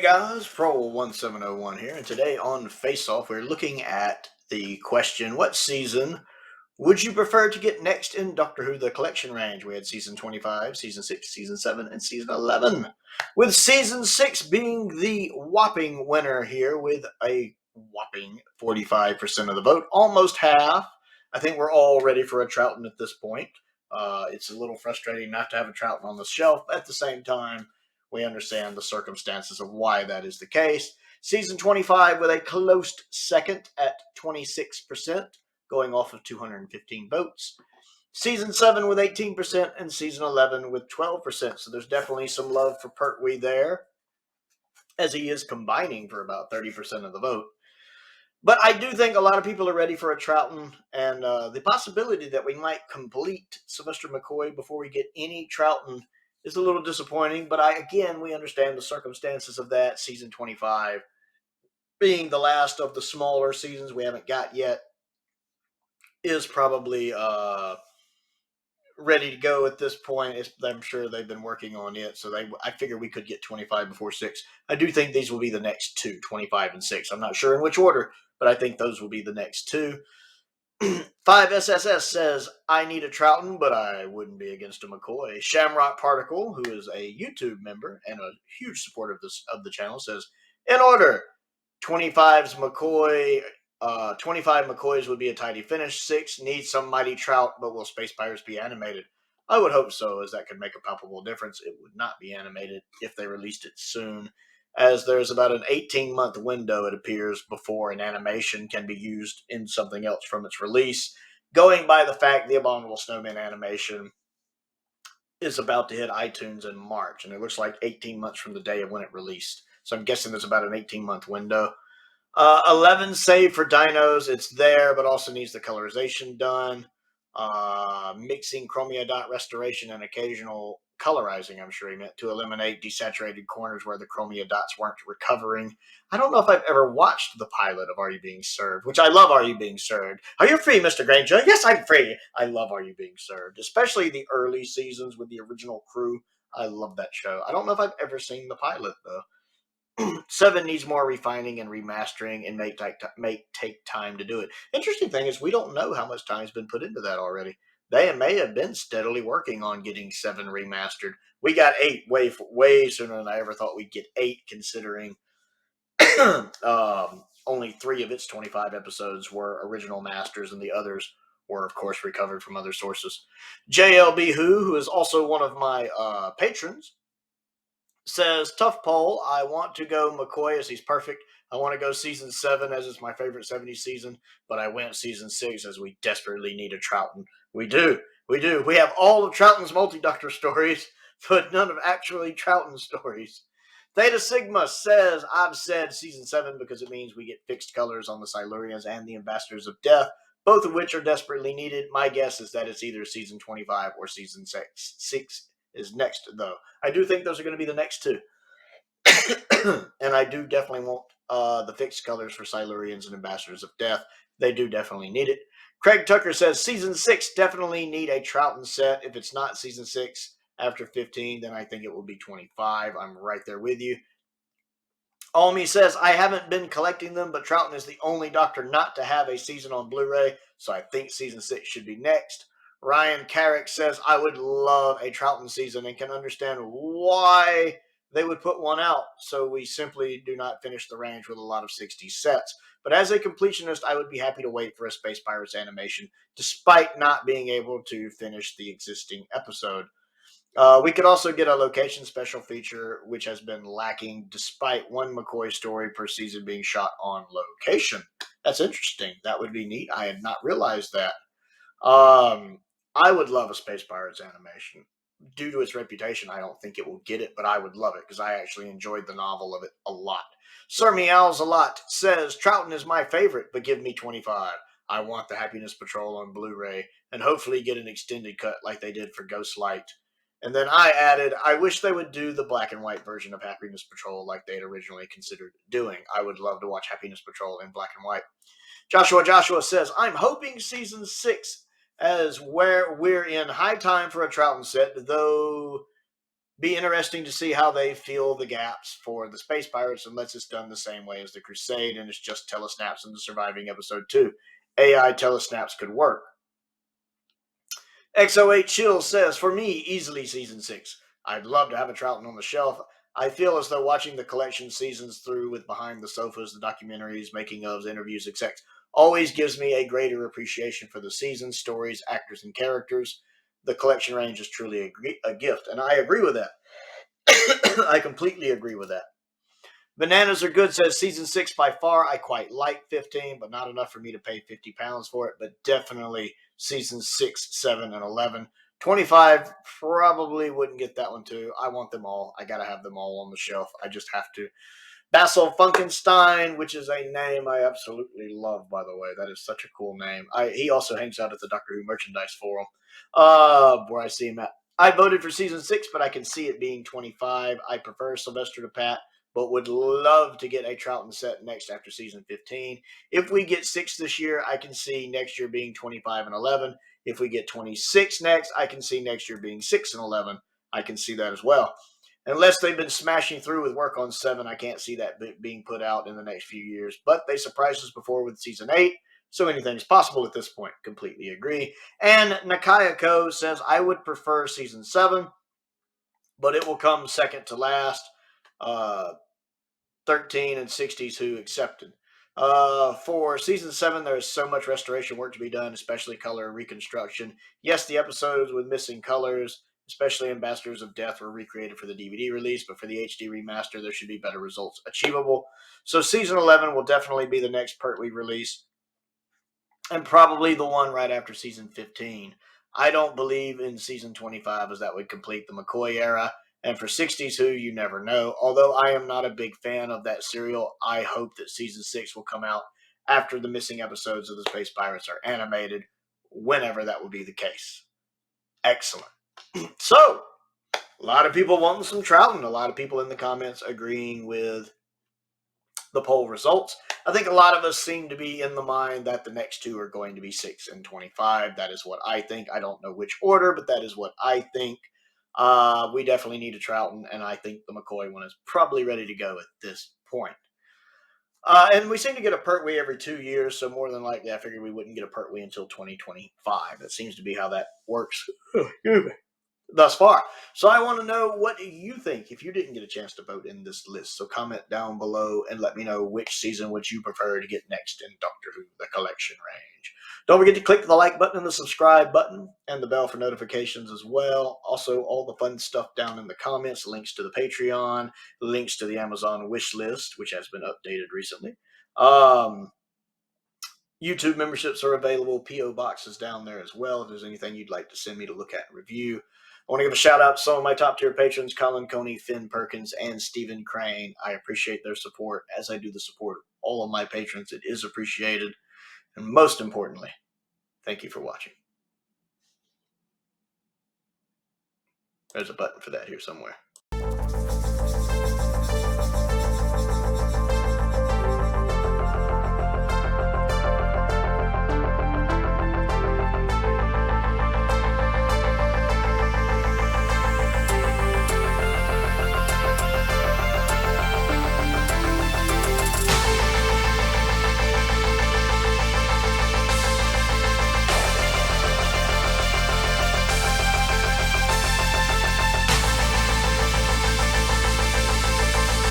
Guys, Prowl1701 here, and today on Face Off we're looking at the question, what season would you prefer to get next in Doctor Who The Collection range? We had Season 25, Season 6, Season 7, and Season 11, with Season 6 being the whopping winner here with a whopping 45% of the vote, almost half. I think we're all ready for a Troughton at this point. It's a little frustrating not to have a Troughton on the shelf, but at the same time, we understand the circumstances of why that is the case. Season 25 with a close second at 26%, going off of 215 votes. Season 7 with 18%, and Season 11 with 12%. So there's definitely some love for Pertwee there, as he is combining for about 30% of the vote. But I do think a lot of people are ready for a Troughton, and the possibility that we might complete Sylvester McCoy before we get any Troughton is a little disappointing, but we understand the circumstances of that. Season 25 being the last of the smaller seasons we haven't got yet is probably ready to go at this point. I'm sure they've been working on it, so I figure we could get 25 before 6. I do think these will be the next two, 25 and 6. I'm not sure in which order, but I think those will be the next two. 5SSS says, I need a Troughton, but I wouldn't be against a McCoy. Shamrock Particle, who is a YouTube member and a huge supporter of the channel, says, in order, 25's McCoy, 25 McCoys would be a tidy finish. 6 needs some mighty trout, but will Space Pirates be animated? I would hope so, as that could make a palpable difference. It would not be animated if they released it soon, as there's about an 18-month window, it appears, before an animation can be used in something else from its release, going by the fact the Abominable Snowman animation is about to hit iTunes in March, and it looks like 18 months from the day of when it released. So I'm guessing there's about an 18-month window. 11 save for dinos. It's there, but also needs the colorization done. Mixing chromia dot restoration and occasional colorizing, I'm sure he meant, to eliminate desaturated corners where the chromia dots weren't recovering. I don't know if I've ever watched the pilot of Are You Being Served, which I love Are You Being Served. Are you free, Mr. Granger? Yes, I'm free. I love Are You Being Served, especially the early seasons with the original crew. I love that show. I don't know if I've ever seen the pilot, though. 7 needs more refining and remastering and may take time to do it. Interesting thing is we don't know how much time's been put into that already. They may have been steadily working on getting 7 remastered. We got 8 way sooner than I ever thought we'd get 8, considering only 3 of its 25 episodes were original masters, and the others were, of course, recovered from other sources. JLBWHO, who is also one of my patrons, says, tough poll. I want to go McCoy as he's perfect. I want to go season 7 as it's my favorite 70s season, but I went season 6 as we desperately need a Troughton. We do. We have all of Troughton's multi-doctor stories, but none of actually Troughton stories. Theta Sigma says, I've said season 7 because it means we get fixed colors on the Silurians and the Ambassadors of Death, both of which are desperately needed. My guess is that it's either season 25 or season 6 is next, though. I do think those are going to be the next 2. And I do definitely want the fixed colors for Silurians and Ambassadors of Death. They do definitely need it. Craig Tucker says, season 6 definitely need a Troughton set. If it's not season 6 after 15, then I think it will be 25. I'm right there with you. Almi says, I haven't been collecting them, but Troughton is the only Doctor not to have a season on Blu-ray, so I think season 6 should be next. Ryan Carrick says, I would love a Troughton season and can understand why they would put one out, so we simply do not finish the range with a lot of 60 sets. But as a completionist, I would be happy to wait for a Space Pirates animation, despite not being able to finish the existing episode. We could also get a location special feature, which has been lacking, despite one McCoy story per season being shot on location. That's interesting. That would be neat. I had not realized that. I would love a Space Pirates animation. Due to its reputation, I don't think it will get it, but I would love it because I actually enjoyed the novel of it a lot. Sir Meows a lot says, Troughton is my favorite, but give me 25. I want the Happiness Patrol on Blu-ray and hopefully get an extended cut like they did for Ghostlight. And then I added, I wish they would do the black and white version of Happiness Patrol like they had originally considered doing. I would love to watch Happiness Patrol in black and white. Joshua says, I'm hoping season 6 as where we're in high time for a Troughton set, though Be interesting to see how they fill the gaps for the Space Pirates, unless it's done the same way as the Crusade and it's just telesnaps in the surviving episode 2. AI telesnaps could work. XO8 Chill says, for me, easily season 6. I'd love to have a Troughton on the shelf. I feel as though watching the collection seasons through with Behind the Sofas, the documentaries, making ofs, interviews, etc., always gives me a greater appreciation for the seasons, stories, actors, and characters. The collection range is truly a gift, and I agree with that. I completely agree with that. Bananas Are Good says season 6 by far. I quite like 15, but not enough for me to pay £50 for it. But definitely season 6, 7, and 11. 25 probably wouldn't get that one too. I want them all. I gotta have them all on the shelf. I just have to. Basil Funkenstein, which is a name I absolutely love, by the way. That is such a cool name. He also hangs out at the Doctor Who merchandise forum, where I see him at. I voted for season 6, but I can see it being 25. I prefer Sylvester to Pat, but would love to get a Troughton set next after season 15. If we get 6 this year, I can see next year being 25 and 11. If we get 26 next, I can see next year being 6 and 11. I can see that as well. Unless they've been smashing through with work on 7, I can't see that being put out in the next few years. But they surprised us before with season 8, so anything's possible at this point. Completely agree. And Nakayako says, I would prefer season 7, but it will come second to last. 13 and 62 accepted. For season 7, there is so much restoration work to be done, especially color reconstruction. Yes, the episodes with missing colors, especially Ambassadors of Death, were recreated for the DVD release, but for the HD remaster, there should be better results achievable. So season 11 will definitely be the next Pertwee release, and probably the one right after season 15. I don't believe in season 25, as that would complete the McCoy era. And for 62, you never know. Although I am not a big fan of that serial, I hope that season 6 will come out after the missing episodes of the Space Pirates are animated, whenever that will be the case. Excellent. So, a lot of people wanting some Troughton. A lot of people in the comments agreeing with the poll results. I think a lot of us seem to be in the mind that the next two are going to be 6 and 25. That is what I think. I don't know which order, but that is what I think. We definitely need a Troughton, and I think the McCoy one is probably ready to go at this point. And we seem to get a Pertwee every 2 years, so more than likely I figured we wouldn't get a Pertwee until 2025. That seems to be how that works thus far. So I want to know, what do you think if you didn't get a chance to vote in this list? So comment down below and let me know which season would you prefer to get next in Doctor Who, the collection range. Don't forget to click the like button and the subscribe button and the bell for notifications as well. Also, all the fun stuff down in the comments, links to the Patreon, links to the Amazon wish list, which has been updated recently. YouTube memberships are available. P.O. boxes down there as well if there's anything you'd like to send me to look at and review. I want to give a shout out to some of my top tier patrons, Colin Coney, Finn Perkins, and Stephen Crane. I appreciate their support, as I do the support of all of my patrons. It is appreciated. And most importantly, thank you for watching. There's a button for that here somewhere.